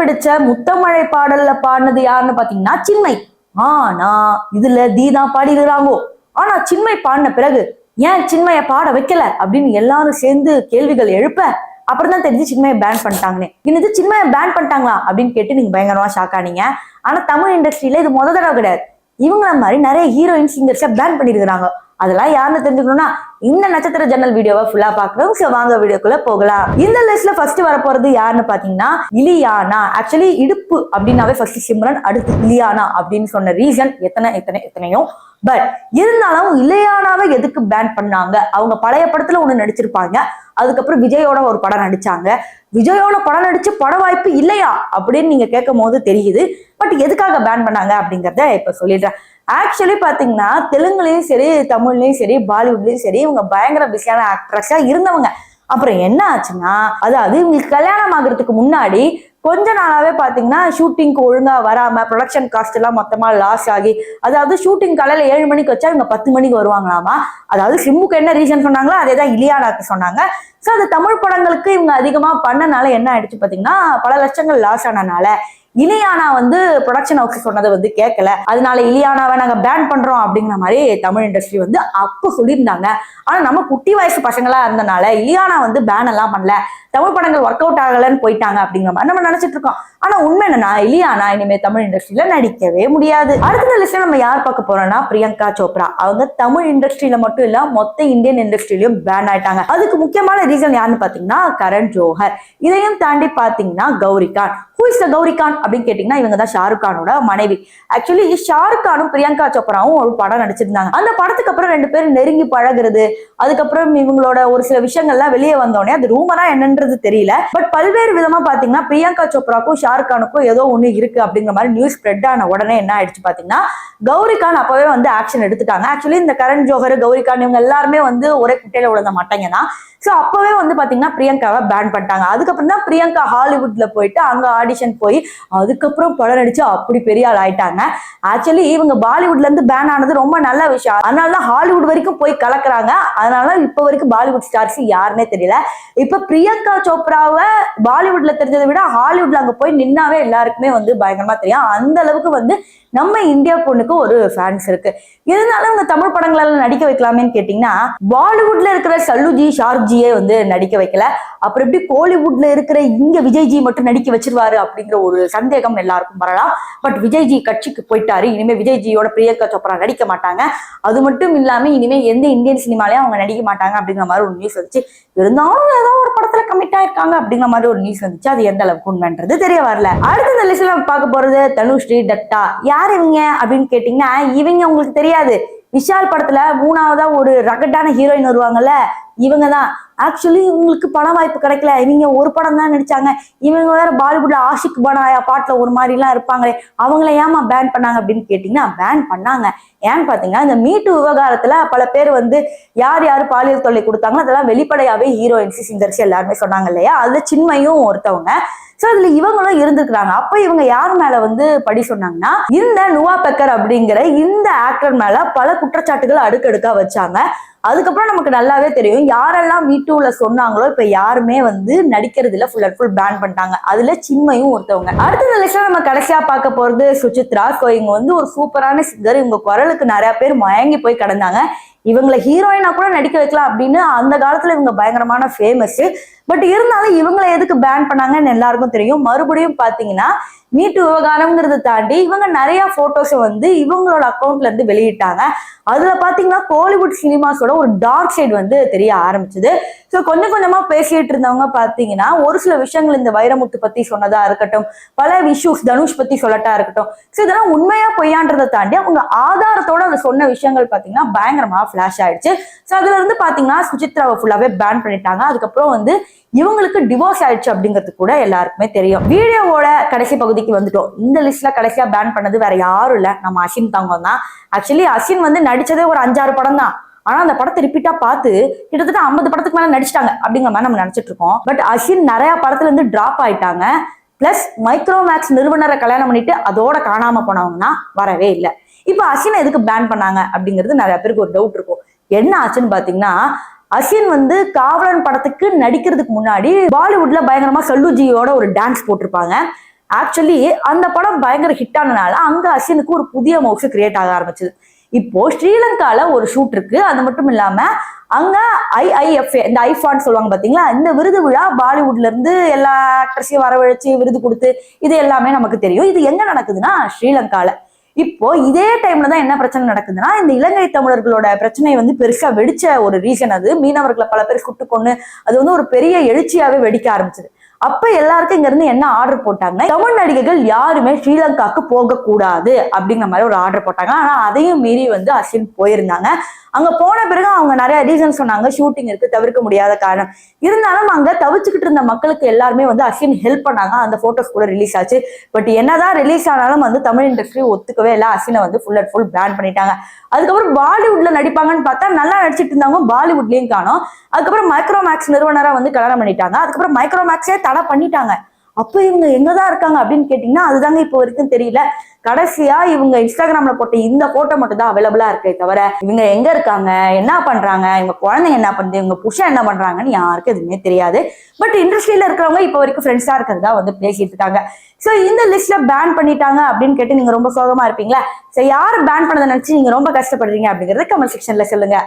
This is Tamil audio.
பிடிச்ச முத்தமழை பாடல்ல பாடினது யாருன்னு பாத்தீங்கன்னா சின்மை. ஆனா இதுல தீதா பாடிடுறாங்கோ. ஆனா சின்மை பாடின பிறகு ஏன் சின்மைய பாட வைக்கல அப்படின்னு எல்லாரும் சேர்ந்து கேள்விகள் எழுப்ப அப்புறம் தான் தெரிஞ்சு சின்மையை பேன் பண்ணிட்டாங்கன்னு. இன்னது சின்மையை பேன் பண்ணிட்டாங்களா அப்படின்னு கேட்டு நீங்க பயங்கரமா ஷாக் ஆனீங்க. ஆனா தமிழ் இண்டஸ்ட்ரியில இது முத தடவை கிடையாது. இவங்கள மாதிரி நிறைய ஹீரோயின் சிங்கர்ஸை பேன் பண்ணிருக்கிறாங்க. அதெல்லாம் யாருன்னு தெரிஞ்சுக்கணும்னா இந்த நட்சத்திர ஜன்னல் வீடியோவை ஃபுல்லா பார்க்கணும். சோ வாங்க வீடியோக்குள்ள போகலாம். இந்த லிஸ்ட்ல ஃபர்ஸ்ட் வரப்போறது யாருன்னு பாத்தீங்கன்னா இலியானா. ஆக்சுவலி இடுப்பு அப்படின்னாவே ஃபர்ஸ்ட் சிம்ரன், அடுத்து இலியானா அப்படின்னு சொன்ன ரீசன் எத்தனையோ. பட் இருந்தாலும் இலியானாவை எதுக்கு பேன் பண்ணாங்க? அவங்க பழைய படத்துல ஒண்ணு நடிச்சிருப்பாங்க, அதுக்கப்புறம் விஜயோட ஒரு படம் நடிச்சாங்க. விஜயோட படம் நடிச்சு பட வாய்ப்பு இல்லையா அப்படின்னு நீங்க கேட்கும் போது தெரியுது. பட் எதுக்காக பேன் பண்ணாங்க அப்படிங்கறத இப்ப சொல்லிடுறேன். ஆக்சுவலி பாத்தீங்கன்னா தெலுங்குலயும் சரி, தமிழ்லயும் சரி, பாலிவுட்லயும் சரி இவங்க பயங்கர பிஸியான ஆக்ட்ரஸா இருந்தவங்க. அப்புறம் என்ன ஆச்சுன்னா, அதாவது இவங்களுக்கு கல்யாணம் ஆகுறதுக்கு முன்னாடி கொஞ்ச நாளாவே பாத்தீங்கன்னா ஷூட்டிங்க்கு ஒழுங்கா வராம ப்ரொடக்ஷன் காஸ்ட் எல்லாம் மொத்தமா லாஸ் ஆகி, அதாவது ஷூட்டிங் காலையில 7 மணிக்கு வச்சா இவங்க 10 மணிக்கு வருவாங்களாமா. அதாவது சிம்புக்கு என்ன ரீசன் சொன்னாங்களோ அதே தான் இலியானாக்கு சொன்னாங்க. சோ அது தமிழ் படங்களுக்கு இவங்க அதிகமா பண்ணனால என்ன ஆயிடுச்சு பாத்தீங்கன்னா, பல லட்சங்கள் லாஸ் ஆனனால இலியானா ப்ரொடக்ஷன் ஹவுஸ் சொன்னதை கேட்கல. அதனால இலியானாவை நாங்க பேன் பண்றோம் அப்படிங்கிற மாதிரி தமிழ் இண்டஸ்ட்ரி அப்ப சொல்லியிருந்தாங்க. ஆனா நம்ம குட்டி வயசு பசங்களா இருந்தனால இலியானா பேன் எல்லாம் பண்ணல, தமிழ் படங்கள் ஒர்க் அவுட் ஆகலன்னு போயிட்டாங்க அப்படிங்கிற மாதிரி நம்ம நினைச்சிட்டு இருக்கோம். ஆனா உண்மை என்னன்னா, இலியானா இனிமே தமிழ் இண்டஸ்ட்ரியில நடிக்கவே முடியாது. அடுத்த லிஸ்ட்ல நம்ம யார் பார்க்க போறோம்னா பிரியங்கா சோப்ரா. அவங்க தமிழ் இண்டஸ்ட்ரியில மட்டும் இல்ல மொத்த இந்தியன் இண்டஸ்ட்ரியிலயும் பேன் ஆயிட்டாங்க. அதுக்கு முக்கியமான ரீசன் யாருன்னு பாத்தீங்கன்னா கரண் ஜோஹர். இதையும் தாண்டி பாத்தீங்கன்னா Gauri Khan. Who is the Gauri Khan அப்படின்னு கேட்டீங்கன்னா இவங்க தான் ஷாருக் கானோட மனைவி. ஆக்சுவலி ஷாருக் கானும் பிரியங்கா சோப்ராவும் ஒரு படம் நடிச்சிருந்தாங்க. அந்த படத்துக்கு அப்புறம் 2 பேரும் நெருங்கி பழகுறது, அதுக்கப்புறம் இவங்களோட ஒரு சில விஷயங்கள்லாம் வெளியே வந்தோடனே அது ரூமரா என்னன்றது தெரியல. பட் பல்வேறு விதமா பாத்தீங்கன்னா பிரியங்கா சோப்ராக்கும் ஷாருக் கானுக்கும் ஏதோ ஒண்ணு இருக்கு அப்படிங்கிற மாதிரி நியூஸ் ஸ்ப்ரெட் ஆன உடனே என்ன ஆயிடுச்சு பாத்தீங்கன்னா, கௌரி கான் அப்பவே ஆக்ஷன் எடுத்துட்டாங்க. ஆக்சுவலி இந்த கரண் ஜோஹர், கௌரி கான் இவங்க எல்லாருமே ஒரே குட்டையில விழுந்த மாட்டாங்க தான். சோ அப்பவே பாத்தீங்கன்னா பிரியங்காவை பேன் பண்ணிட்டாங்க. அதுக்கப்புறம் தான் பிரியங்கா ஹாலிவுட்ல போயிட்டு அங்க ஆடிஷன் போய் அதுக்கப்புறம் படம் நடிச்சு அப்படி பெரிய ஆள் ஆயிட்டாங்க. ஆக்சுவலி இவங்க பாலிவுட்ல இருந்து பேன் ஆனது ரொம்ப நல்ல விஷயம். அதனாலதான் ஹாலிவுட் வரைக்கும் போய் கலக்குறாங்க. அதனால இப்ப வரைக்கும் பாலிவுட் ஸ்டார்ஸ் யாருன்னே தெரியல. இப்ப பிரியங்கா சோப்ராவை பாலிவுட்ல தெரிஞ்சதை விட ஹாலிவுட்ல அங்க போய் நின்னாவே எல்லாருக்குமே பயங்கரமா தெரியும். அந்த அளவுக்கு நம்ம இந்தியா பொண்ணுக்கு ஒரு ஃபேன்ஸ் இருக்கு. இருந்தாலும் இவங்க தமிழ் படங்களெல்லாம் நடிக்க வைக்கலாமேன்னு கேட்டீங்கன்னா, பாலிவுட்ல இருக்கிற சல்லுஜி, ஷார்ஜியே நடிக்க வைக்கல. அப்புறம் எப்படி கோலிவுட்ல இருக்கிற இங்க விஜய்ஜி மட்டும் நடிக்க வச்சிருவாரு அப்படிங்கிற ஒரு சந்தேகம் எல்லாருக்கும் வரலாம். பட் விஜய்ஜி கட்சிக்கு போயிட்டாரு. இனிமே விஜய்ஜியோட பிரியங்கா சோப்ரா நடிக்க மாட்டாங்க. அது மட்டும் இல்லாம இனிமே எந்த இந்தியன் சினிமாலையும் அவங்க நடிக்க மாட்டாங்க அப்படிங்கிற மாதிரி ஒரு நியூஸ் வந்துச்சு. இருந்தாலும் ஏதோ ஒரு படத்துல கமிட் ஆயிருக்காங்க அப்படிங்கிற மாதிரி ஒரு நியூஸ் வந்துச்சு. அது எந்த அளவுக்கு உண்மைன்றது தெரிய வரல. அடுத்த இந்த லிஸ்ட்ல பார்க்க போறது தனுஸ்ரீ தத்தா. யார் இவங்க அப்படின்னு கேட்டீங்கன்னா, இவங்க உங்களுக்கு தெரியாது. விஷால் படத்துல 3ஆவதா ஒரு ரகட்டான ஹீரோயின் வருவாங்கல்ல, இவங்க தான். ஆக்சுவலி இவங்களுக்கு பண வாய்ப்பு கிடைக்கல. இவங்க ஒரு படம் தான் நடிச்சாங்க. இவங்க வேற பாலிவுட்ல ஆஷிக் பனாயா பாட்டுல ஒரு மாதிரி எல்லாம் இருப்பாங்களே, அவங்கள ஏமா பேன் பண்ணாங்க அப்படின்னு கேட்டீங்கன்னா, பேன் பண்ணாங்க. ஏன்னு பாத்தீங்கன்னா, இந்த மீட்டு விவகாரத்துல பல பேர் யார் யாரு பாலியல் தொல்லை கொடுத்தாங்களோ அதெல்லாம் வெளிப்படையாவே ஹீரோயின்ஸ், சிங்கர்ஸ் எல்லாருமே சொன்னாங்க இல்லையா. அதுல சின்மையும் ஒருத்தவங்க. சோ அதுல இவங்களும் இருந்திருக்கிறாங்க. அப்ப இவங்க யார் மேல படி சொன்னாங்கன்னா, இந்த நுவா பெக்கர் அப்படிங்கிற இந்த ஆக்டர் மேல பல குற்றச்சாட்டுகள் அடுக்கடுக்கா வச்சாங்க. அதுக்கப்புறம் நமக்கு நல்லாவே தெரியும் யாரெல்லாம் மீட்டூல சொன்னாங்களோ இப்ப யாருமே நடிக்கிறது இல்ல, ஃபுல் அண்ட் ஃபுல் பேன் பண்ணிட்டாங்க. அதுல சின்மையும் ஒருத்தவங்க. அடுத்த லிஸ்ட்ல நம்ம கடைசியா பார்க்க போறது சுசித்ரா. இவங்க ஒரு சூப்பரான சிங்கர். இவங்க குரலுக்கு நிறைய பேர் மயங்கி போய் கிடந்தாங்க. இவங்களை ஹீரோயினா கூட நடிக்க வைக்கலாம் அப்படின்னு அந்த காலத்துல இவங்க பயங்கரமான ஃபேமஸ். பட் இருந்தாலும் இவங்களை எதுக்கு பேன் பண்ணாங்கன்னு எல்லாருக்கும் தெரியும். மறுபடியும் பாத்தீங்கன்னா மீட்டு விவகாரம்ங்கிறத தாண்டி இவங்க நிறைய போட்டோஸ் இவங்களோட அக்கௌண்ட்ல இருந்து வெளியிட்டாங்க. அதுல பாத்தீங்கன்னா கோலிவுட் சினிமாஸோட ஒரு டார்க் சைடு தெரிய ஆரம்பிச்சது. ஸோ கொஞ்சம் கொஞ்சமா பேசிட்டு இருந்தவங்க பாத்தீங்கன்னா ஒரு சில விஷயங்கள் இந்த வைரமுத்து பத்தி சொன்னதா இருக்கட்டும், பல இஷ்யூஸ் தனுஷ் பத்தி சொல்லட்டா இருக்கட்டும், ஸோ இதெல்லாம் உண்மையா பொய்யான்றதை தாண்டி அவங்க ஆதாரத்தோட அதை சொன்ன விஷயங்கள் பாத்தீங்கன்னா பயங்கரமா ஃபிளாஷ் ஆயிடுச்சு. ஸோ அதுல இருந்து பாத்தீங்கன்னா சுசித்ராவை ஃபுல்லாவே பேன் பண்ணிட்டாங்க. அதுக்கப்புறம் இவங்களுக்கு டிவோர்ஸ் ஆயிடுச்சு அப்படிங்கிறது கூட எல்லாருக்குமே தெரியும். வீடியோவோட கடைசி பகுதிக்கு வந்துட்டோம். இந்த லிஸ்ட்ல கடைசியா பேன் பண்ணது வேற யாரும் இல்ல, நம்ம அசின் தங்கம் தான். ஆக்சுவலி அசின் நடிச்சதே ஒரு 5-6 படம் தான். ஆனா அந்த படத்தை ரிப்பீட்டா பார்த்து கிட்டத்தட்ட 50 படத்துக்கு மேல நடிச்சிட்டாங்க அப்படிங்கிற மாதிரி நம்ம நினைச்சிட்டு இருக்கோம். பட் அசின் நிறைய படத்துல இருந்து டிராப் ஆயிட்டாங்க. பிளஸ் மைக்ரோமேக்ஸ் நிறுவனரை கல்யாணம் பண்ணிட்டு அதோட காணாம போனவங்கன்னா வரவே இல்லை. இப்ப அசினை எதுக்கு பேன் பண்ணாங்க அப்படிங்கிறது நிறைய பேருக்கு ஒரு டவுட் இருக்கும். என்ன ஆச்சுன்னு பாத்தீங்கன்னா, அசின் காவலன் படத்துக்கு நடிக்கிறதுக்கு முன்னாடி பாலிவுட்ல பயங்கரமா சல்லுஜியோட ஒரு டான்ஸ் போட்டிருப்பாங்க. ஆக்சுவலி அந்த படம் பயங்கர ஹிட் ஆனனால அங்க அஸ்வினுக்கு ஒரு புதிய மவுசு கிரியேட் ஆக ஆரம்பிச்சது. இப்போ ஸ்ரீலங்கால ஒரு ஷூட் இருக்கு. அது மட்டும் இல்லாம அங்க IIFA இந்த ஐஃபான் சொல்லுவாங்க பாத்தீங்களா, இந்த விருது விழா பாலிவுட்ல இருந்து எல்லா ஆக்ட்ரஸையும் வரவழைச்சு விருது கொடுத்து இது எல்லாமே நமக்கு தெரியும். இது எங்க நடக்குதுன்னா ஸ்ரீலங்கால. இப்போ இதே டைம்ல தான் என்ன பிரச்சனை நடக்குதுன்னா, இந்த இலங்கை தமிழர்களோட பிரச்சனை பெருசா வெடிச்ச ஒரு ரீசன் அது. மீனவர்களை பல பேர் சுட்டு கொண்டு அது ஒரு பெரிய எழுச்சியாவே வெடிக்க ஆரம்பிச்சது. அப்ப எல்லாருக்கும் இங்க இருந்து என்ன ஆர்டர் போட்டாங்கன்னா, தமிழ் நடிகைகள் யாருமே ஸ்ரீலங்காக்கு போக கூடாது அப்படிங்கிற மாதிரி ஒரு ஆர்டர் போட்டாங்க. ஆனா அதையும் மீறி அஸ்வின் போயிருந்தாங்க. அங்க போன பிறகு அவங்க நிறைய ரீசன் சொன்னாங்க. ஷூட்டிங் இருக்கு, தவிர்க்க முடியாத காரணம். இருந்தாலும் அங்க தவிச்சுக்கிட்டு இருந்த மக்களுக்கு எல்லாருமே அஸ்வின் ஹெல்ப் பண்ணாங்க. அந்த போட்டோஸ் கூட ரிலீஸ் ஆச்சு. பட் என்னதான் ரிலீஸ் ஆனாலும் தமிழ் இண்டஸ்ட்ரி ஒத்துக்கவே இல்லை. அஸ்வினை ஃபுல் அண்ட் ஃபுல் பேன் பண்ணிட்டாங்க. அதுக்கப்புறம் பாலிவுட்ல நடிப்பாங்கன்னு பார்த்தா நல்லா நடிச்சிட்டு இருந்தாங்க, பாலிவுட்லயும் காணோம். அதுக்கப்புறம் மைக்ரோமேக்ஸ் நிறுவனரா கல்யாணம் பண்ணிட்டாங்க. அதுக்கப்புறம் மைக்ரோமேக்ஸே தடை பண்ணிட்டாங்க. அப்ப இவங்க எங்கதான் இருக்காங்க அப்படின்னு கேட்டீங்கன்னா அதுதாங்க இப்போ வரைக்கும் தெரியல. கடைசியா இவங்க இன்ஸ்டாகிராம்ல போட்ட இந்த போட்டோ மட்டும் தான் அவைலபிளா இருக்கே தவிர இவங்க எங்க இருக்காங்க, என்ன பண்றாங்க, இவங்க குழந்தைங்க என்ன பண்ணுது, இவங்க புருஷன் என்ன பண்றாங்கன்னு யாருக்கும் எதுவுமே தெரியாது. பட் இண்டஸ்ட்ரியில இருக்கிறவங்க இப்போ வரைக்கும் ஃப்ரெண்ட்ஸா இருக்கிறதா பேசிட்டு இருக்காங்க. சோ இந்த லிஸ்ட்ல பேன் பண்ணிட்டாங்க அப்படின்னு கேட்டு நீங்க ரொம்ப சோகமா இருப்பீங்களா? சோ யாரு பேன் பண்ணதை நினைச்சு நீங்க ரொம்ப கஷ்டப்படுறீங்க அப்படிங்கறத கமெண்ட் செக்ஷன்ல சொல்லுங்க.